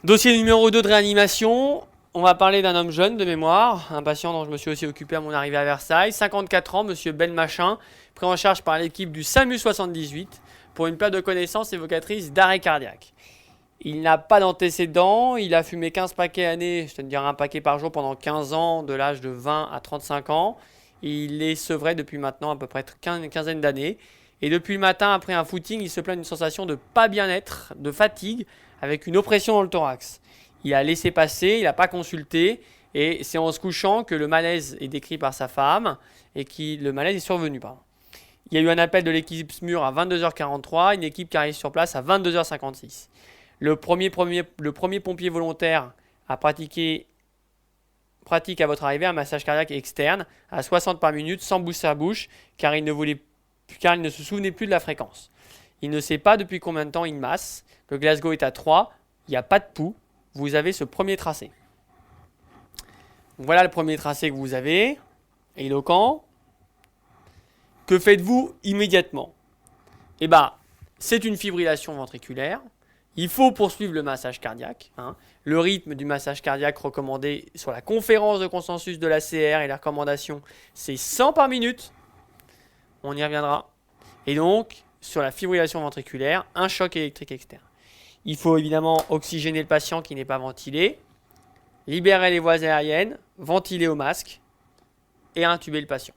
Dossier numéro 2 de réanimation. On va parler d'un homme jeune de mémoire, un patient dont je me suis aussi occupé à mon arrivée à Versailles. 54 ans, monsieur Belmachin, pris en charge par l'équipe du SAMU 78 pour une perte de connaissance évocatrice d'arrêt cardiaque. Il n'a pas d'antécédents, il a fumé 15 paquets l'année, c'est-à-dire un paquet par jour pendant 15 ans, de l'âge de 20 à 35 ans. Il est sevré depuis maintenant à peu près une quinzaine d'années. Et depuis le matin, après un footing, il se plaint d'une sensation de pas bien-être, de fatigue, avec une oppression dans le thorax. Il a laissé passer, il n'a pas consulté, et c'est en se couchant que le malaise est décrit par sa femme, et que le malaise est survenu. Pardon. Il y a eu un appel de l'équipe SMUR à 22h43, une équipe qui arrive sur place à 22h56. Le premier pompier volontaire a pratique à votre arrivée un massage cardiaque externe à 60 par minute sans bouche à bouche car il ne se souvenait plus de la fréquence. Il ne sait pas depuis combien de temps il masse. Le Glasgow est à 3, il n'y a pas de pouls. Vous avez ce premier tracé. Donc voilà le premier tracé que vous avez, éloquent. Que faites-vous immédiatement? Eh bien, c'est une fibrillation ventriculaire. Il faut poursuivre le massage cardiaque. Le rythme du massage cardiaque recommandé sur la conférence de consensus de l'ACR et la recommandation, c'est 100 par minute. On y reviendra. Et donc, sur la fibrillation ventriculaire, un choc électrique externe. Il faut évidemment oxygéner le patient qui n'est pas ventilé, libérer les voies aériennes, ventiler au masque et intuber le patient.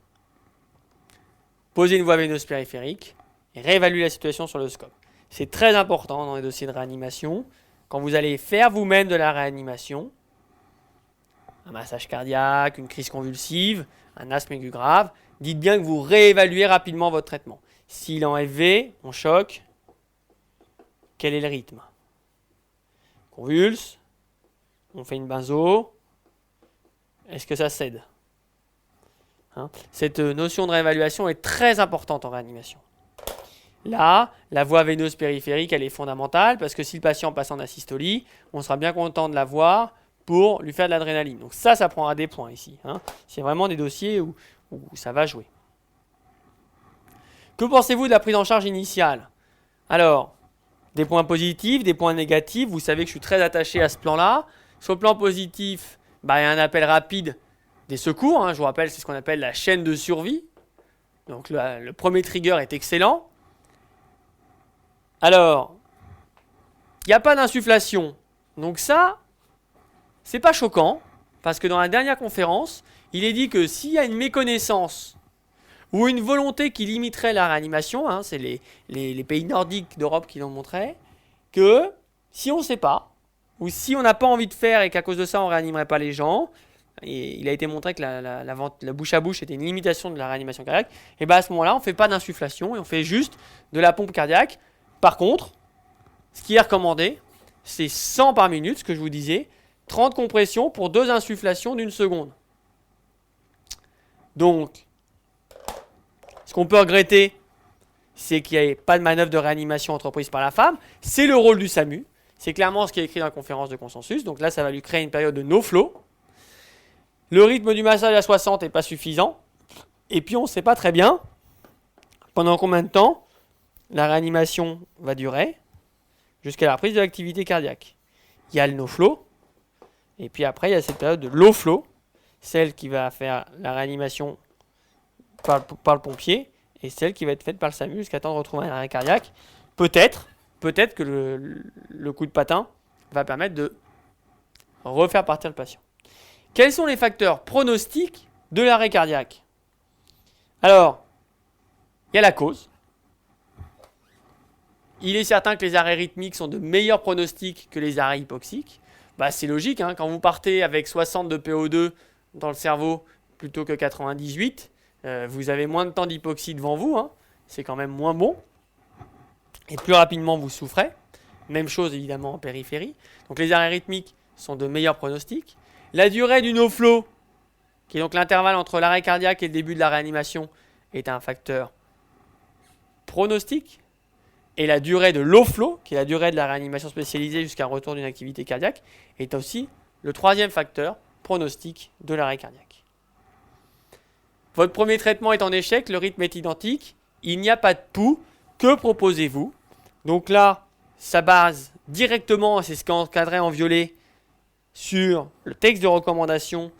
Poser une voie veineuse périphérique et réévaluer la situation sur le scope. C'est très important dans les dossiers de réanimation. Quand vous allez faire vous-même de la réanimation, un massage cardiaque, une crise convulsive, un asthme aigu grave, dites bien que vous réévaluez rapidement votre traitement. S'il est en FV, on choque, quel est le rythme? Convulse, on fait une benzo, est-ce que ça cède? Cette notion de réévaluation est très importante en réanimation. Là, la voie veineuse périphérique, elle est fondamentale parce que si le patient passe en asystolie, on sera bien content de la voir pour lui faire de l'adrénaline. Donc ça prendra des points ici. C'est vraiment des dossiers où ça va jouer. Que pensez-vous de la prise en charge initiale? Alors, des points positifs, des points négatifs. Vous savez que je suis très attaché à ce plan-là. Sur le plan positif, il y a un appel rapide des secours. Je vous rappelle, c'est ce qu'on appelle la chaîne de survie. Donc le premier trigger est excellent. Alors, il n'y a pas d'insufflation. Donc ça, c'est pas choquant, parce que dans la dernière conférence, il est dit que s'il y a une méconnaissance ou une volonté qui limiterait la réanimation, c'est les pays nordiques d'Europe qui l'ont montré, que si on ne sait pas, ou si on n'a pas envie de faire et qu'à cause de ça on ne réanimerait pas les gens, et il a été montré que la bouche à bouche était une limitation de la réanimation cardiaque, et bien à ce moment-là, on ne fait pas d'insufflation et on fait juste de la pompe cardiaque. Par contre, ce qui est recommandé, c'est 100 par minute, ce que je vous disais, 30 compressions pour 2 insufflations d'une seconde. Donc, ce qu'on peut regretter, c'est qu'il n'y ait pas de manœuvre de réanimation entreprise par la femme. C'est le rôle du SAMU. C'est clairement ce qui est écrit dans la conférence de consensus. Donc là, ça va lui créer une période de no-flow. Le rythme du massage à 60 n'est pas suffisant. Et puis, on ne sait pas très bien pendant combien de temps la réanimation va durer jusqu'à la reprise de l'activité cardiaque. Il y a le no-flow, et puis après, il y a cette période de low-flow, celle qui va faire la réanimation par le pompier, et celle qui va être faite par le SAMU jusqu'à temps de retrouver un arrêt cardiaque. Peut-être que le coup de patin va permettre de refaire partir le patient. Quels sont les facteurs pronostiques de l'arrêt cardiaque? Alors, il y a la cause. Il est certain que les arrêts rythmiques sont de meilleurs pronostics que les arrêts hypoxiques. C'est logique, quand vous partez avec 60 de PO2 dans le cerveau plutôt que 98, vous avez moins de temps d'hypoxie devant vous, c'est quand même moins bon. Et plus rapidement vous souffrez. Même chose évidemment en périphérie. Donc les arrêts rythmiques sont de meilleurs pronostics. La durée du no-flow, qui est donc l'intervalle entre l'arrêt cardiaque et le début de la réanimation, est un facteur pronostique. Et la durée de low flow, qui est la durée de la réanimation spécialisée jusqu'à un retour d'une activité cardiaque, est aussi le troisième facteur pronostic de l'arrêt cardiaque. Votre premier traitement est en échec, le rythme est identique, il n'y a pas de pouls, que proposez-vous? Donc là, sa base directement, c'est ce qui est encadré en violet, sur le texte de recommandation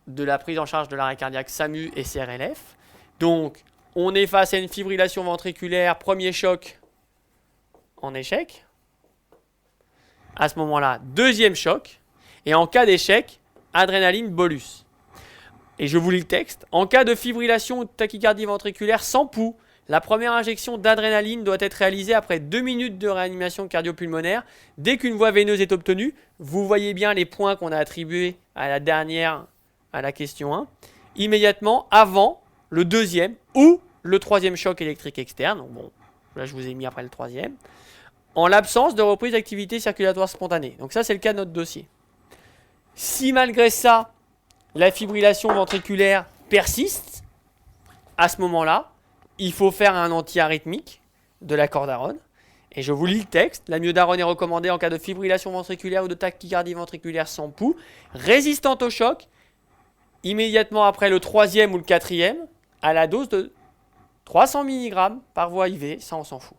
de la prise en charge de l'arrêt cardiaque SAMU et CRLF. Donc, on est face à une fibrillation ventriculaire, premier choc en échec. À ce moment-là, deuxième choc. Et en cas d'échec, adrénaline bolus. Et je vous lis le texte. En cas de fibrillation ou de tachycardie ventriculaire sans pouls, la première injection d'adrénaline doit être réalisée après 2 minutes de réanimation cardiopulmonaire. Dès qu'une voie veineuse est obtenue, vous voyez bien les points qu'on a attribués à la dernière, à la question 1, immédiatement avant le deuxième ou le troisième choc électrique externe. Donc bon, là je vous ai mis après le troisième. En l'absence de reprise d'activité circulatoire spontanée. Donc ça, c'est le cas de notre dossier. Si malgré ça, la fibrillation ventriculaire persiste, à ce moment-là, il faut faire un antiarythmique de la cordarone. Et je vous lis le texte. L'amiodarone est recommandée en cas de fibrillation ventriculaire ou de tachycardie ventriculaire sans pouls, résistante au choc, immédiatement après le troisième ou le quatrième, à la dose de 300 mg par voie IV, ça on s'en fout.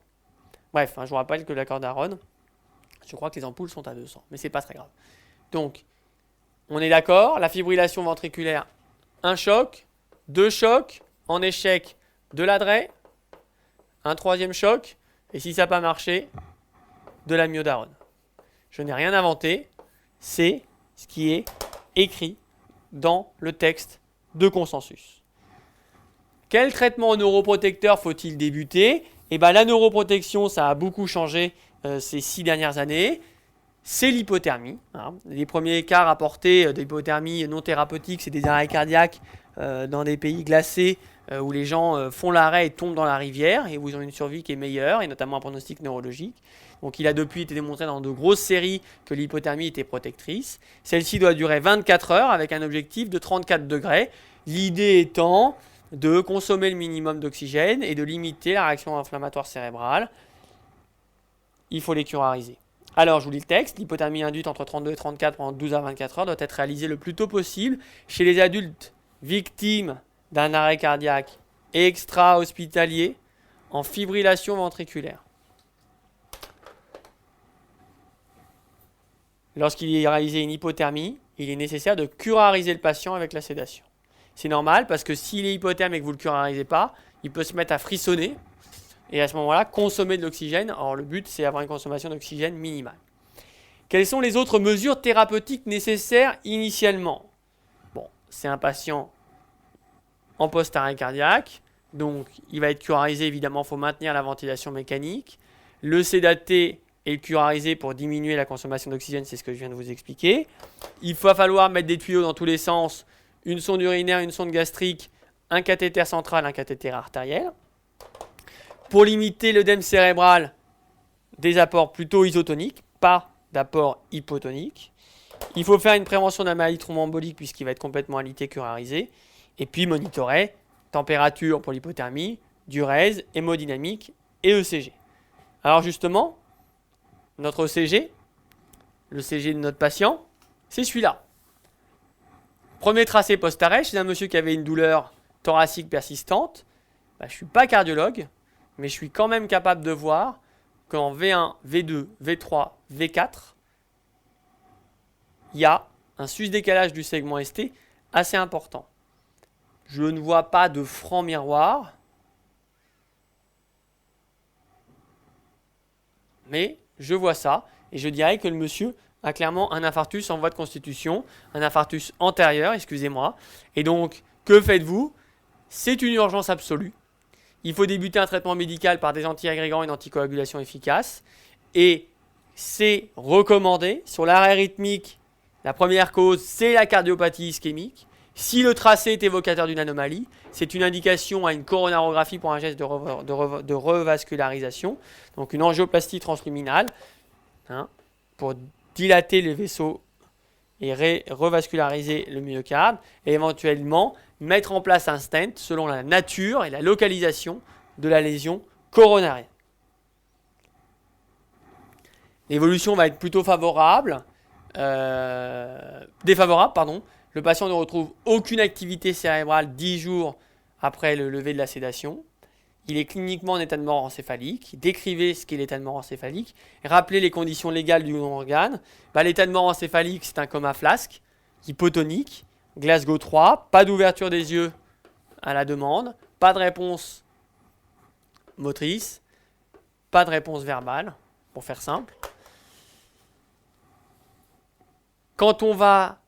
Bref, je vous rappelle que la cordarone, je crois que les ampoules sont à 200, mais c'est pas très grave. Donc, on est d'accord, la fibrillation ventriculaire, un choc, 2 chocs, en échec, de l'adré, un troisième choc, et si ça n'a pas marché, de l'amiodarone. Je n'ai rien inventé, c'est ce qui est écrit dans le texte de consensus. Quel traitement neuroprotecteur faut-il débuter ? Eh bien, la neuroprotection, ça a beaucoup changé ces 6 dernières années. C'est l'hypothermie. Les premiers cas rapportés d'hypothermie non thérapeutique, c'est des arrêts cardiaques dans des pays glacés où les gens font l'arrêt et tombent dans la rivière et où ils ont une survie qui est meilleure et notamment un pronostic neurologique. Donc il a depuis été démontré dans de grosses séries que l'hypothermie était protectrice. Celle-ci doit durer 24 heures avec un objectif de 34 degrés. L'idée étant de consommer le minimum d'oxygène et de limiter la réaction inflammatoire cérébrale. Il faut les curariser. Alors, je vous lis le texte. L'hypothermie induite entre 32 et 34 pendant 12 à 24 heures doit être réalisée le plus tôt possible chez les adultes victimes d'un arrêt cardiaque extra-hospitalier en fibrillation ventriculaire. Lorsqu'il est réalisé une hypothermie, il est nécessaire de curariser le patient avec la sédation. C'est normal parce que s'il est hypotherme et que vous ne le curarisez pas, il peut se mettre à frissonner et à ce moment-là, consommer de l'oxygène. Or, le but, c'est d'avoir une consommation d'oxygène minimale. Quelles sont les autres mesures thérapeutiques nécessaires initialement ? Bon, c'est un patient en post-arrêt cardiaque, donc il va être curarisé, évidemment, il faut maintenir la ventilation mécanique. Le sédater et le curariser pour diminuer la consommation d'oxygène, c'est ce que je viens de vous expliquer. Il va falloir mettre des tuyaux dans tous les sens, une sonde urinaire, une sonde gastrique, un cathéter central, un cathéter artériel. Pour limiter l'œdème cérébral, des apports plutôt isotoniques, pas d'apport hypotonique. Il faut faire une prévention de la maladie thromboembolique puisqu'il va être complètement alité, curarisé. Et puis monitorer température pour l'hypothermie, diurèse, hémodynamique et ECG. Alors justement, notre ECG, le CG de notre patient, c'est celui-là. Premier tracé post-arrêt chez un monsieur qui avait une douleur thoracique persistante. Je ne suis pas cardiologue, mais je suis quand même capable de voir qu'en V1, V2, V3, V4, il y a un sus-décalage du segment ST assez important. Je ne vois pas de franc miroir, mais je vois ça et je dirais que le monsieur a clairement un infarctus en voie de constitution, un infarctus antérieur, excusez-moi. Et donc, que faites-vous ? C'est une urgence absolue. Il faut débuter un traitement médical par des antiagrégants et une anticoagulation efficace. Et c'est recommandé. Sur l'arrêt rythmique, la première cause, c'est la cardiopathie ischémique. Si le tracé est évocateur d'une anomalie, c'est une indication à une coronarographie pour un geste de revascularisation, donc une angioplastie transluminale, pour dilater les vaisseaux et revasculariser le myocarde, et éventuellement mettre en place un stent selon la nature et la localisation de la lésion coronarienne. L'évolution va être plutôt défavorable, pardon. Le patient ne retrouve aucune activité cérébrale 10 jours après le lever de la sédation. Il il est cliniquement en état de mort encéphalique. Décrivez ce qu'est l'état de mort encéphalique. Rappelez les conditions légales du non-organe. L'état de mort encéphalique, c'est un coma flasque, hypotonique, Glasgow 3, pas d'ouverture des yeux à la demande, pas de réponse motrice, pas de réponse verbale, pour faire simple. Quand on va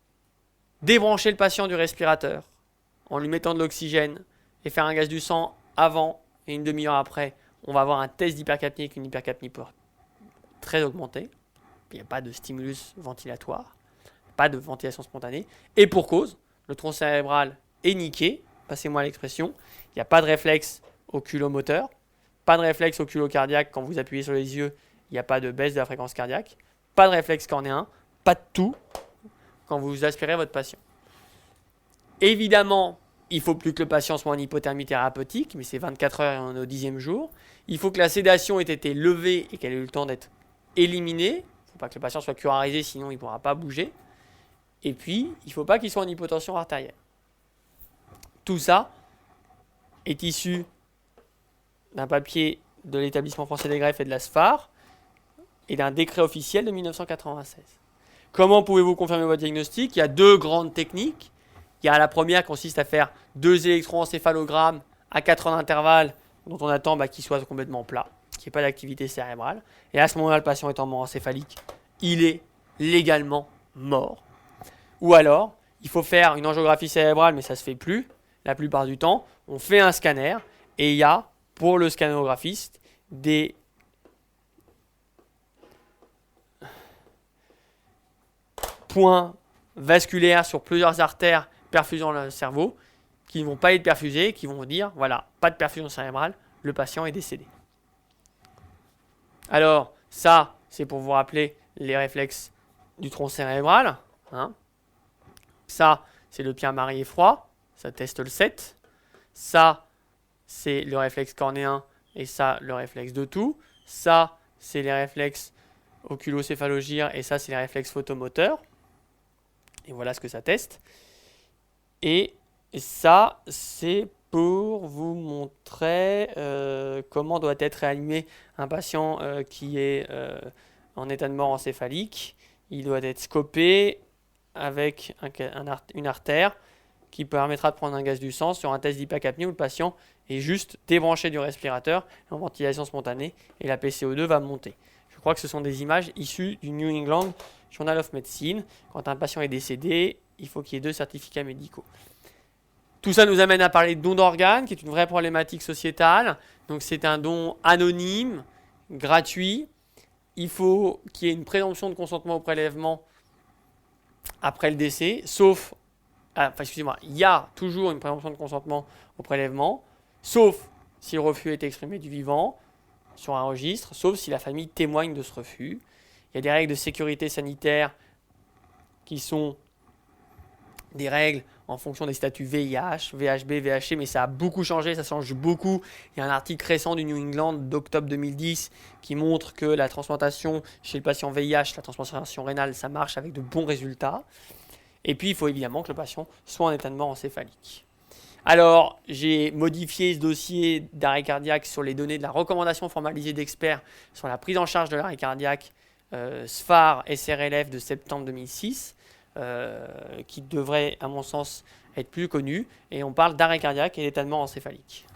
débrancher le patient du respirateur en lui mettant de l'oxygène et faire un gaz du sang avant et une demi-heure après, on va avoir un test d'hypercapnie avec une hypercapnie très augmentée. Il n'y a pas de stimulus ventilatoire, pas de ventilation spontanée. Et pour cause, le tronc cérébral est niqué, passez-moi l'expression. Il n'y a pas de réflexe oculomoteur, pas de réflexe oculocardiaque. Quand vous appuyez sur les yeux, il n'y a pas de baisse de la fréquence cardiaque, pas de réflexe cornéen, pas de tout quand vous aspirez votre patient. Évidemment, il ne faut plus que le patient soit en hypothermie thérapeutique, mais c'est 24 heures et on est au 10e jour. Il faut que la sédation ait été levée et qu'elle ait eu le temps d'être éliminée. Il ne faut pas que le patient soit curarisé, sinon il ne pourra pas bouger. Et puis, il ne faut pas qu'il soit en hypotension artérielle. Tout ça est issu d'un papier de l'Établissement français des greffes et de la SFAR et d'un décret officiel de 1996. Comment pouvez-vous confirmer votre diagnostic? Il y a deux grandes techniques. Il y a la première qui consiste à faire 2 électroencéphalogrammes à 4 heures d'intervalle dont on attend qu'il soit complètement plat, qu'il n'y ait pas d'activité cérébrale. Et à ce moment-là, le patient est en mort encéphalique. Il est légalement mort. Ou alors, il faut faire une angiographie cérébrale, mais ça ne se fait plus la plupart du temps. On fait un scanner et il y a, pour le scanographiste, des points vasculaires sur plusieurs artères perfusant le cerveau qui ne vont pas être perfusés, qui vont dire, voilà, pas de perfusion cérébrale, le patient est décédé. Alors, ça, c'est pour vous rappeler les réflexes du tronc cérébral. Ça, c'est le Pierre-Marie Effroy, ça teste le 7. Ça, c'est le réflexe cornéen et ça, le réflexe de tout. Ça, c'est les réflexes oculocéphalogyres et ça, c'est les réflexes photomoteurs. Et voilà ce que ça teste. Et ça, c'est pour vous montrer comment doit être réanimé un patient qui est en état de mort encéphalique. Il doit être scopé avec une artère qui permettra de prendre un gaz du sang sur un test d'hypercapnie où le patient est juste débranché du respirateur en ventilation spontanée et la PCO2 va monter. Je crois que ce sont des images issues du New England Journal of Medicine. Quand un patient est décédé, il faut qu'il y ait 2 certificats médicaux. Tout ça nous amène à parler de don d'organes, qui est une vraie problématique sociétale. Donc c'est un don anonyme, gratuit. Il faut qu'il y ait une présomption de consentement au prélèvement après le décès, sauf, il y a toujours une présomption de consentement au prélèvement, sauf si le refus est exprimé du vivant sur un registre, sauf si la famille témoigne de ce refus. Il y a des règles de sécurité sanitaire qui sont des règles en fonction des statuts VIH, VHB, VHC, mais ça a beaucoup changé, ça change beaucoup. Il y a un article récent du New England d'octobre 2010 qui montre que la transplantation chez le patient VIH, la transplantation rénale, ça marche avec de bons résultats. Et puis, il faut évidemment que le patient soit en état de mort encéphalique. Alors, j'ai modifié ce dossier d'arrêt cardiaque sur les données de la recommandation formalisée d'experts sur la prise en charge de l'arrêt cardiaque SFAR SRLF de septembre 2006. Qui devrait, à mon sens, être plus connu. Et on parle d'arrêt cardiaque et d'état de mort encéphalique.